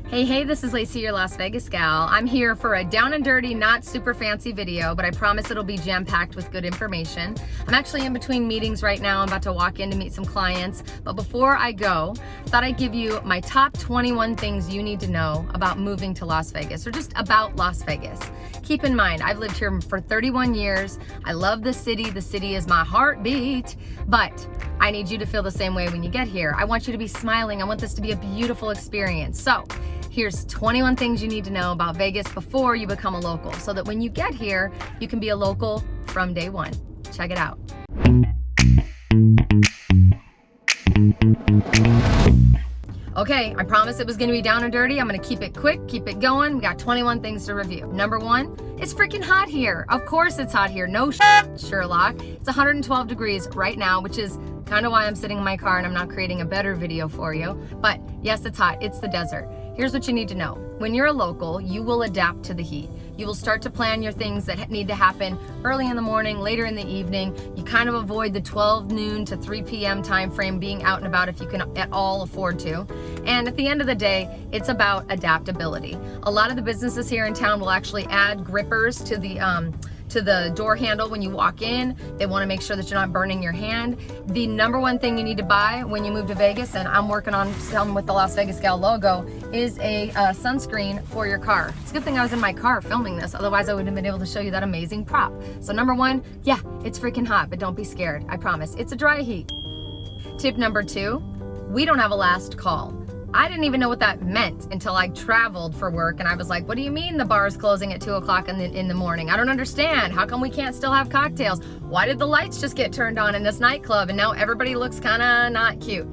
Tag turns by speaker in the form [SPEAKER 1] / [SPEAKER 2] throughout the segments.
[SPEAKER 1] Hey, this is Lacey, your Las Vegas gal. I'm here for a down and dirty, not super fancy video, but I promise it'll be jam-packed with good information. I'm actually in between meetings right now. I'm about to walk in to meet some clients. But before I go, I thought I'd give you my top 21 things you need to know about moving to Las Vegas, or just about Las Vegas. Keep in mind, I've lived here for 31 years. I love the city. The city is my heartbeat, but I need you to feel the same way when you get here. I want you to be smiling. I want this to be a beautiful experience. So here's 21 things you need to know about Vegas before you become a local, so that when you get here, you can be a local from day one. Check it out. Okay, I promised it was gonna be down and dirty. I'm gonna keep it quick, keep it going. We got 21 things to review. Number one, it's freaking hot here. Of course it's hot here. No Sherlock. It's 112 degrees right now, which is kind of why I'm sitting in my car and I'm not creating a better video for you. But yes, it's hot. It's the desert. Here's what you need to know. When you're a local, you will adapt to the heat. You will start to plan your things that need to happen early in the morning, later in the evening. You kind of avoid the 12 noon to 3 p.m. time frame, being out and about if you can at all afford to. And at the end of the day, it's about adaptability. A lot of the businesses here in town will actually add grippers to the door handle when you walk in. They want to make sure that you're not burning your hand. The number one thing you need to buy when you move to Vegas, and I'm working on some with the Las Vegas Gal logo, is a sunscreen for your car. It's a good thing I was in my car filming this, otherwise I wouldn't have been able to show you that amazing prop. So number one, yeah, it's freaking hot, but don't be scared. I promise, it's a dry heat. Tip number two, we don't have a last call. I didn't even know what that meant until I traveled for work, and I was like, what do you mean the bar is closing at 2 o'clock in the morning? I don't understand. How come we can't still have cocktails? Why did the lights just get turned on in this nightclub and now everybody looks kind of not cute?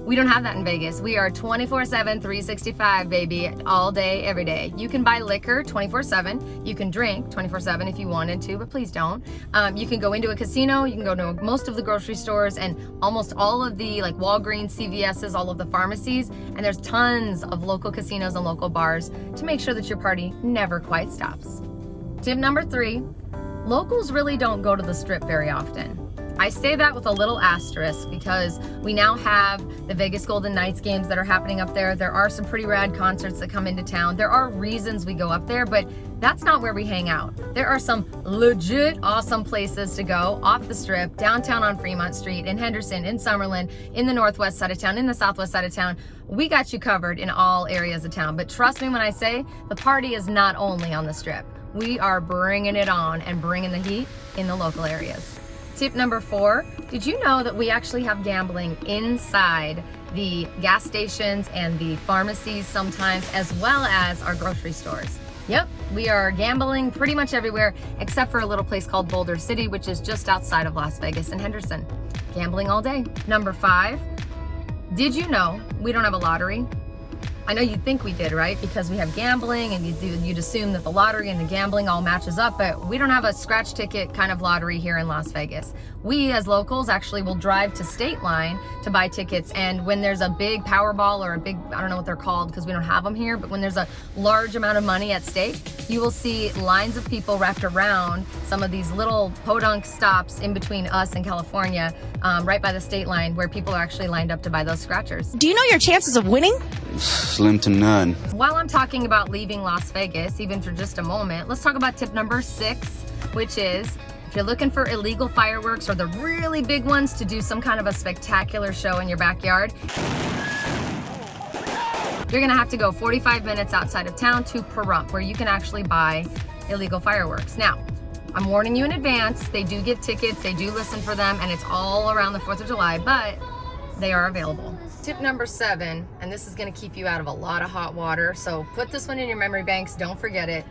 [SPEAKER 1] We don't have that in Vegas. We are 24/7, 365, baby, all day, every day. You can buy liquor 24/7. You can drink 24/7 if you wanted to, but please don't. You can go into a casino. You can go to most of the grocery stores and almost all of the like Walgreens, CVS's, all of the pharmacies. And there's tons of local casinos and local bars to make sure that your party never quite stops. Tip number three, locals really don't go to the Strip very often. I say that with a little asterisk because we now have the Vegas Golden Knights games that are happening up there. There are some pretty rad concerts that come into town. There are reasons we go up there, but that's not where we hang out. There are some legit awesome places to go off the Strip, downtown on Fremont Street, in Henderson, in Summerlin, in the northwest side of town, in the southwest side of town. We got you covered in all areas of town. But trust me when I say the party is not only on the Strip. We are bringing it on and bringing the heat in the local areas. Tip number four, did you know that we actually have gambling inside the gas stations and the pharmacies sometimes, as well as our grocery stores? Yep, we are gambling pretty much everywhere except for a little place called Boulder City, which is just outside of Las Vegas and Henderson. Gambling all day. Number five, did you know we don't have a lottery? I know you'd think we did, right? Because we have gambling and you'd assume that the lottery and the gambling all matches up, but we don't have a scratch ticket kind of lottery here in Las Vegas. We as locals actually will drive to State Line to buy tickets, and when there's a big Powerball or a big, I don't know what they're called because we don't have them here, but when there's a large amount of money at stake, you will see lines of people wrapped around some of these little podunk stops in between us and California, right by the state line, where people are actually lined up to buy those scratchers.
[SPEAKER 2] Do you know your chances of winning?
[SPEAKER 3] Slim to none.
[SPEAKER 1] While I'm talking about leaving Las Vegas, even for just a moment, let's talk about tip number 6, which is if you're looking for illegal fireworks or the really big ones to do some kind of a spectacular show in your backyard, you're gonna have to go 45 minutes outside of town to Pahrump, where you can actually buy illegal fireworks. Now, I'm warning you in advance, they do get tickets, they do listen for them, and it's all around the 4th of July, but they are available. Tip number 7, and this is gonna keep you out of a lot of hot water, so put this one in your memory banks, don't forget it.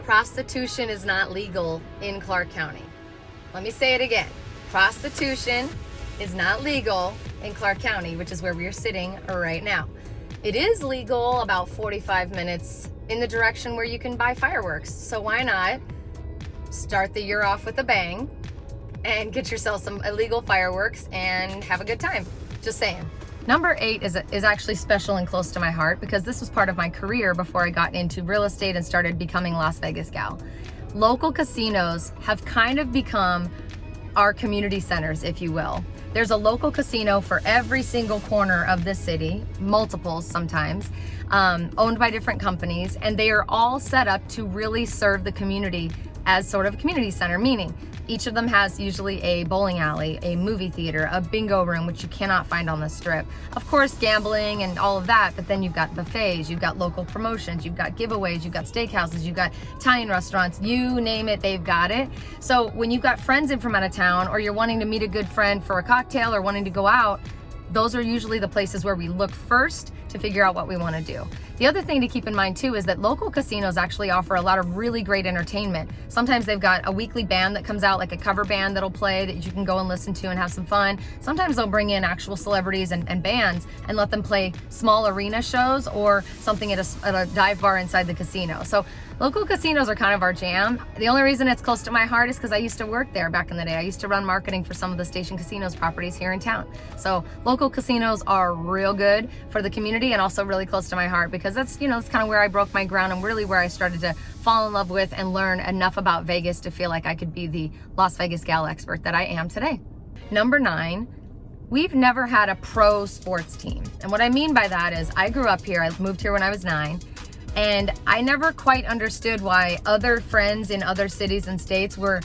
[SPEAKER 1] Prostitution is not legal in Clark County. Let me say it again. Prostitution is not legal in Clark County, which is where we are sitting right now. It is legal about 45 minutes in the direction where you can buy fireworks. So why not start the year off with a bang and get yourself some illegal fireworks and have a good time. Just saying. Number 8 is actually special and close to my heart because this was part of my career before I got into real estate and started becoming Las Vegas gal. Local casinos have kind of become our community centers, if you will. There's a local casino for every single corner of the city, multiples sometimes, owned by different companies, and they are all set up to really serve the community as sort of a community center, meaning each of them has usually a bowling alley, a movie theater, a bingo room, which you cannot find on the strip. Of course, gambling and all of that, but then you've got buffets, you've got local promotions, you've got giveaways, you've got steakhouses, you've got Italian restaurants, you name it, they've got it. So when you've got friends in from out of town, or you're wanting to meet a good friend for a cocktail or wanting to go out, those are usually the places where we look first to figure out what we want to do. The other thing to keep in mind too is that local casinos actually offer a lot of really great entertainment. Sometimes they've got a weekly band that comes out, like a cover band that'll play that you can go and listen to and have some fun. Sometimes they'll bring in actual celebrities and bands and let them play small arena shows or something at a dive bar inside the casino. So local casinos are kind of our jam. The only reason it's close to my heart is because I used to work there back in the day. I used to run marketing for some of the Station Casinos properties here in town. So local casinos are real good for the community and also really close to my heart, because that's, you know, that's kind of where I broke my ground and really where I started to fall in love with and learn enough about Vegas to feel like I could be the Las Vegas gal expert that I am today. Number 9, we've never had a pro sports team. And what I mean by that is I grew up here. I moved here when I was 9. And I never quite understood why other friends in other cities and states were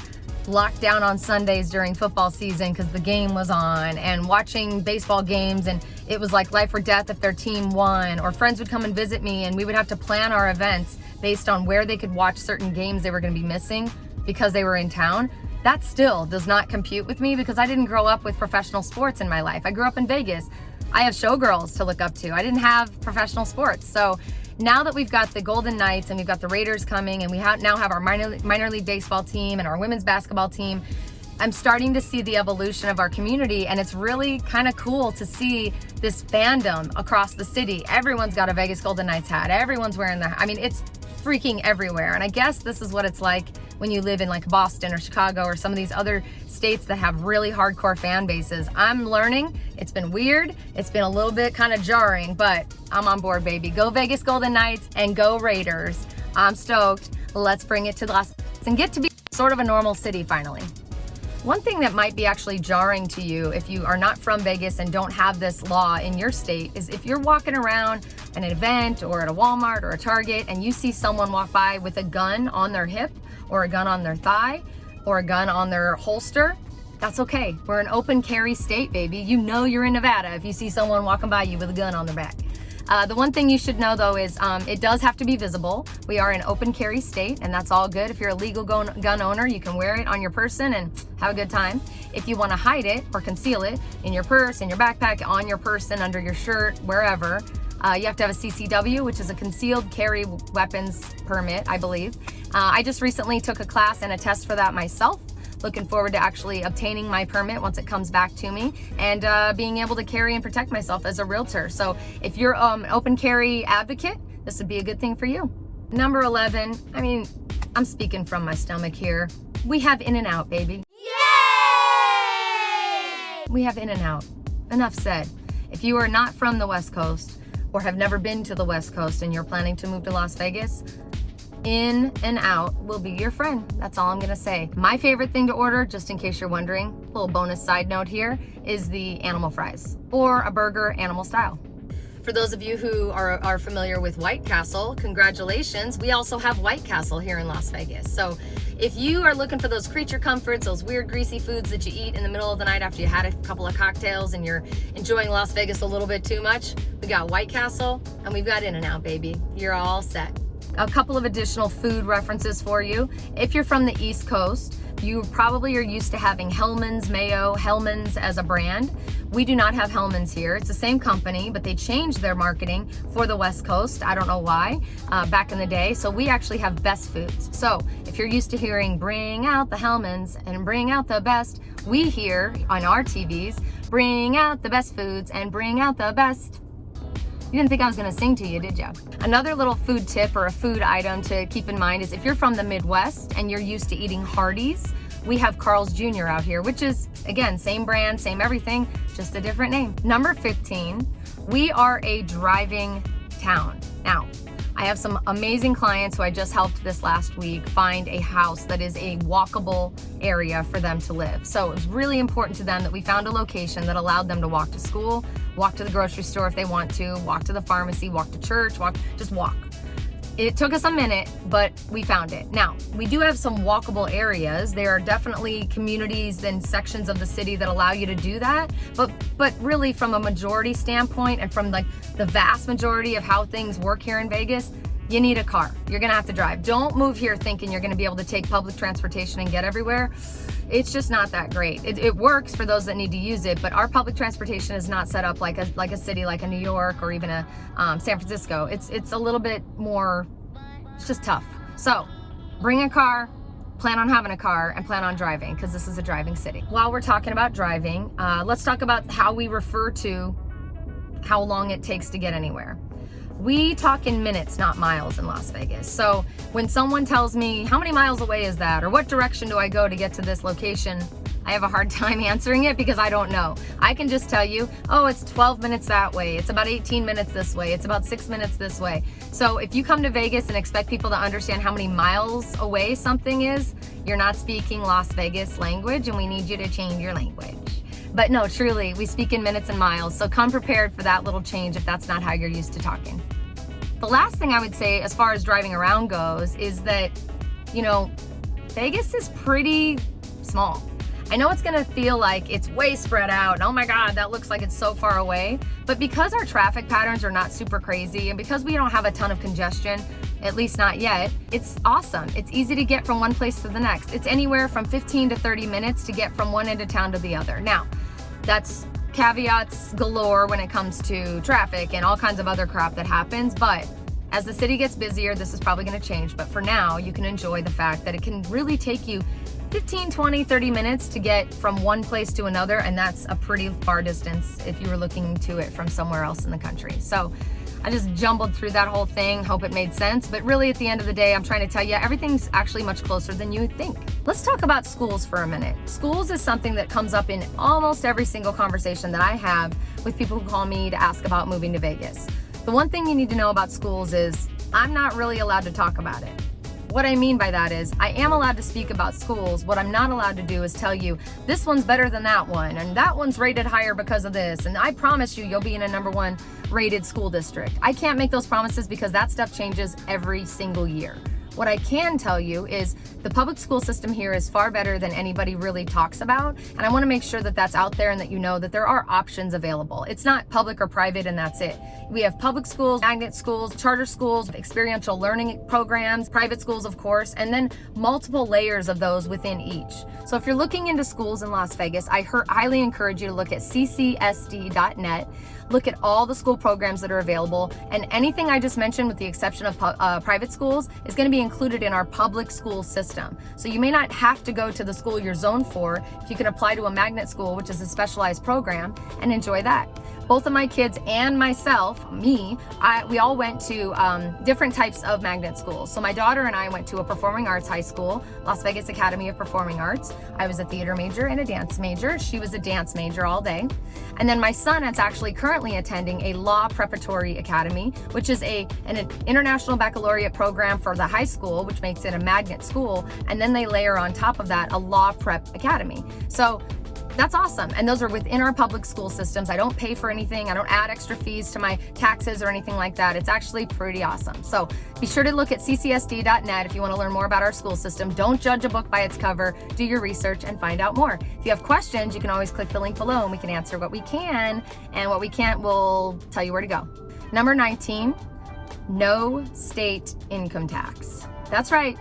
[SPEAKER 1] locked down on Sundays during football season because the game was on, and watching baseball games, and it was like life or death if their team won. Or friends would come and visit me and we would have to plan our events based on where they could watch certain games they were going to be missing because they were in town. That still does not compute with me because I didn't grow up with professional sports in my life. I grew up in Vegas. I have showgirls to look up to. I didn't have professional sports. So now that we've got the Golden Knights and we've got the Raiders coming, and we now have our minor league baseball team and our women's basketball team, I'm starting to see the evolution of our community, and it's really kind of cool to see this fandom across the city. Everyone's got a Vegas Golden Knights hat. Everyone's wearing it's freaking everywhere. And I guess this is what it's like when you live in like Boston or Chicago or some of these other states that have really hardcore fan bases. I'm learning. It's been weird. It's been a little bit kind of jarring, but I'm on board, baby. Go Vegas Golden Knights and go Raiders. I'm stoked. Let's bring it to Las Vegas and get to be sort of a normal city finally. One thing that might be actually jarring to you if you are not from Vegas and don't have this law in your state is if you're walking around at an event or at a Walmart or a Target and you see someone walk by with a gun on their hip or a gun on their thigh or a gun on their holster. That's okay. We're an open carry state, baby. You know you're in Nevada if you see someone walking by you with a gun on their back. The one thing you should know though is it does have to be visible. We are an open carry state, and that's all good. If you're a legal gun owner, you can wear it on your person and have a good time. If you want to hide it or conceal it in your purse, in your backpack, on your person, under your shirt, wherever, you have to have a CCW, which is a concealed carry weapons permit, I believe. I just recently took a class and a test for that myself. Looking forward to actually obtaining my permit once it comes back to me, and being able to carry and protect myself as a realtor. So if you're an open carry advocate, this would be a good thing for you. Number 11, I mean, I'm speaking from my stomach here. We have In-N-Out, baby. Yay! We have In-N-Out. Enough said. If you are not from the West Coast or have never been to the West Coast and you're planning to move to Las Vegas, In-N-Out will be your friend. That's all I'm gonna say. My favorite thing to order, just in case you're wondering, a little bonus side note here, is the animal fries or a burger animal style. For those of you who are familiar with White Castle, congratulations. We also have White Castle here in Las Vegas. So if you are looking for those creature comforts, those weird greasy foods that you eat in the middle of the night after you had a couple of cocktails and you're enjoying Las Vegas a little bit too much, we got White Castle and we've got In-N-Out, baby. You're all set. A couple of additional food references for you. If you're from the East Coast, you probably are used to having Hellman's mayo, Hellman's as a brand. We do not have Hellman's here. It's the same company, but they changed their marketing for the West Coast. I don't know why, back in the day. So we actually have Best Foods. So if you're used to hearing bring out the Hellman's and bring out the best, we hear on our TVs, bring out the best foods and bring out the best. You didn't think I was gonna sing to you, did you? Another little food tip or a food item to keep in mind is if you're from the Midwest and you're used to eating Hardee's, we have Carl's Jr. out here, which is, again, same brand, same everything, just a different name. Number 15, we are a driving town. Now, I have some amazing clients who I just helped this last week find a house that is a walkable area for them to live. So it was really important to them that we found a location that allowed them to walk to school, walk to the grocery store if they want to, walk to the pharmacy, walk to church, just walk. It took us a minute, but we found it. Now, we do have some walkable areas. There are definitely communities and sections of the city that allow you to do that. But really from a majority standpoint and from like the vast majority of how things work here in Vegas, you need a car. You're gonna have to drive. Don't move here thinking you're gonna be able to take public transportation and get everywhere. It's just not that great. It works for those that need to use it, but our public transportation is not set up like a city like a New York or even a San Francisco. It's a little bit more, it's just tough. So bring a car, plan on having a car, and plan on driving, because this is a driving city. While we're talking about driving, let's talk about how we refer to how long it takes to get anywhere. We talk in minutes, not miles in Las Vegas. So when someone tells me, how many miles away is that? Or what direction do I go to get to this location? I have a hard time answering it because I don't know. I can just tell you, oh, it's 12 minutes that way. It's about 18 minutes this way. It's about 6 minutes this way. So if you come to Vegas and expect people to understand how many miles away something is, you're not speaking Las Vegas language, and we need you to change your language. But no, truly, we speak in minutes and miles. So come prepared for that little change if that's not how you're used to talking. The last thing I would say as far as driving around goes is that, Vegas is pretty small. I know it's gonna feel like it's way spread out, and oh my God, that looks like it's so far away. But because our traffic patterns are not super crazy, and because we don't have a ton of congestion, at least not yet, it's awesome. It's easy to get from one place to the next. It's anywhere from 15 to 30 minutes to get from one end of town to the other. Now, that's caveats galore when it comes to traffic and all kinds of other crap that happens, but as the city gets busier, this is probably gonna change. But for now, you can enjoy the fact that it can really take you 15, 20, 30 minutes to get from one place to another, and that's a pretty far distance if you were looking to it from somewhere else in the country. So I just jumbled through that whole thing, hope it made sense, but really at the end of the day, I'm trying to tell you everything's actually much closer than you would think. Let's talk about schools for a minute. Schools is something that comes up in almost every single conversation that I have with people who call me to ask about moving to Vegas. The one thing you need to know about schools is I'm not really allowed to talk about it. What I mean by that is I am allowed to speak about schools. What I'm not allowed to do is tell you this one's better than that one and that one's rated higher because of this, and I promise you'll be in a #1 rated school district. I can't make those promises because that stuff changes every single year. What I can tell you is the public school system here is far better than anybody really talks about, and I want to make sure that that's out there and that you know that there are options available. It's not public or private and that's it. We have public schools, magnet schools, charter schools, experiential learning programs, private schools of course, and then multiple layers of those within each. So if you're looking into schools in Las Vegas, I highly encourage you to look at CCSD.net. Look at all the school programs that are available, and anything I just mentioned with the exception of private schools is going to be included in our public school system. So you may not have to go to the school you're zoned for if you can apply to a magnet school, which is a specialized program, and enjoy that. Both of my kids and myself, we all went to different types of magnet schools. So my daughter and I went to a performing arts high school, Las Vegas Academy of Performing Arts. I was a theater major and a dance major. She was a dance major all day. And then my son is actually currently attending a law preparatory academy, which is an international baccalaureate program for the high school, which makes it a magnet school. And then they layer on top of that a law prep academy. So that's awesome. And those are within our public school systems. I don't pay for anything. I don't add extra fees to my taxes or anything like that. It's actually pretty awesome. So be sure to look at ccsd.net if you want to learn more about our school system. Don't judge a book by its cover. Do your research and find out more. If you have questions, you can always click the link below and we can answer what we can, and what we can't, we'll tell you where to go. Number 19, no state income tax. That's right,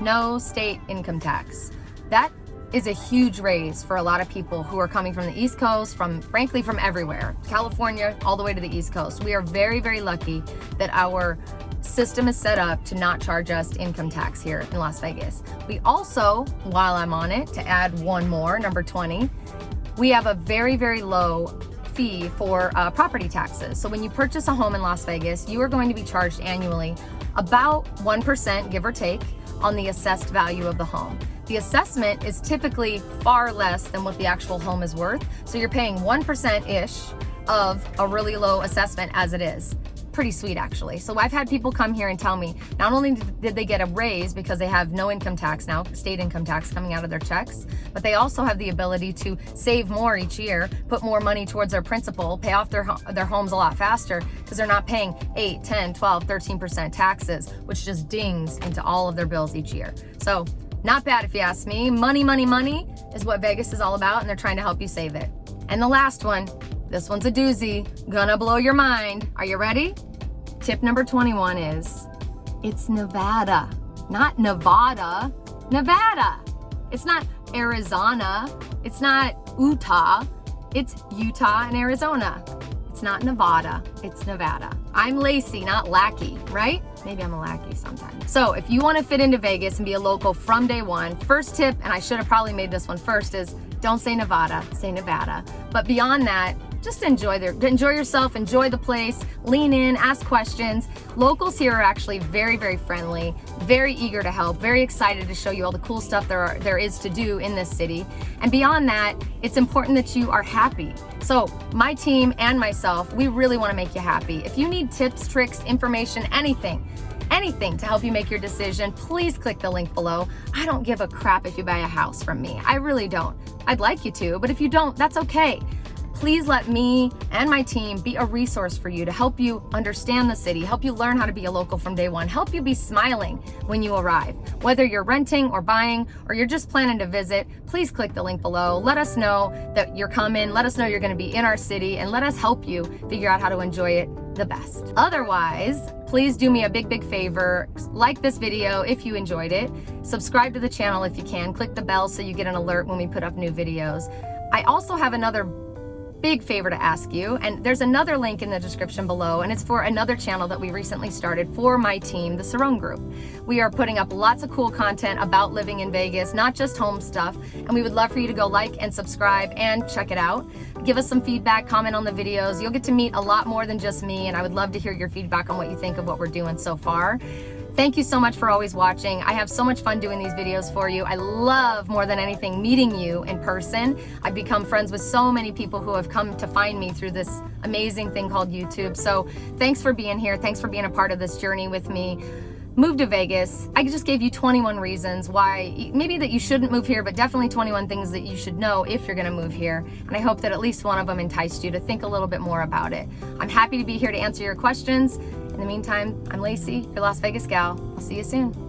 [SPEAKER 1] no state income tax. That is a huge raise for a lot of people who are coming from the East Coast, frankly from everywhere, California, all the way to the East Coast. We are very, very lucky that our system is set up to not charge us income tax here in Las Vegas. We also, while I'm on it, to add one more, number 20, we have a very, very low fee for property taxes. So when you purchase a home in Las Vegas, you are going to be charged annually about 1%, give or take, on the assessed value of the home. The assessment is typically far less than what the actual home is worth. So you're paying 1%-ish of a really low assessment as it is. pretty sweet actually. So I've had people come here and tell me not only did they get a raise because they have no income tax now, state income tax coming out of their checks, but they also have the ability to save more each year, put more money towards their principal, pay off their homes a lot faster because they're not paying 8, 10, 12, 13% taxes, which just dings into all of their bills each year. So not bad if you ask me. Money, money, money is what Vegas is all about, and they're trying to help you save it. And the last one, this one's a doozy, gonna blow your mind. Are you ready? Tip number 21 is, it's Nevada, not Nevada, Nevada. It's not Arizona, it's not Utah, it's Utah and Arizona. It's not Nevada, it's Nevada. I'm Lacey, not Lackey, right? Maybe I'm a lackey sometimes. So if you wanna fit into Vegas and be a local from day one, first tip, and I should have probably made this one first, is don't say Nevada, say Nevada. But beyond that, just enjoy yourself, enjoy the place, lean in, ask questions. Locals here are actually very, very friendly, very eager to help, very excited to show you all the cool stuff there is to do in this city. And beyond that, it's important that you are happy. So my team and myself, we really want to make you happy. If you need tips, tricks, information, anything to help you make your decision, please click the link below. I don't give a crap if you buy a house from me. I really don't. I'd like you to, but if you don't, that's okay. Please let me and my team be a resource for you to help you understand the city, help you learn how to be a local from day one, help you be smiling when you arrive. Whether you're renting or buying or you're just planning to visit, please click the link below. Let us know that you're coming. Let us know you're going to be in our city, and let us help you figure out how to enjoy it the best. Otherwise, please do me a big, big favor. Like this video if you enjoyed it. Subscribe to the channel if you can. Click the bell so you get an alert when we put up new videos. I also have another big favor to ask you, and there's another link in the description below, and it's for another channel that we recently started for my team, the Cerrone Group. We are putting up lots of cool content about living in Vegas, not just home stuff, and we would love for you to go like and subscribe and check it out. Give us some feedback, comment on the videos. You'll get to meet a lot more than just me, and I would love to hear your feedback on what you think of what we're doing so far. Thank you so much for always watching. I have so much fun doing these videos for you. I love more than anything meeting you in person. I've become friends with so many people who have come to find me through this amazing thing called YouTube. So thanks for being here. Thanks for being a part of this journey with me. Move to Vegas. I just gave you 21 reasons why, maybe that you shouldn't move here, but definitely 21 things that you should know if you're gonna move here. And I hope that at least one of them enticed you to think a little bit more about it. I'm happy to be here to answer your questions. In the meantime, I'm Lacey, your Las Vegas gal. I'll see you soon.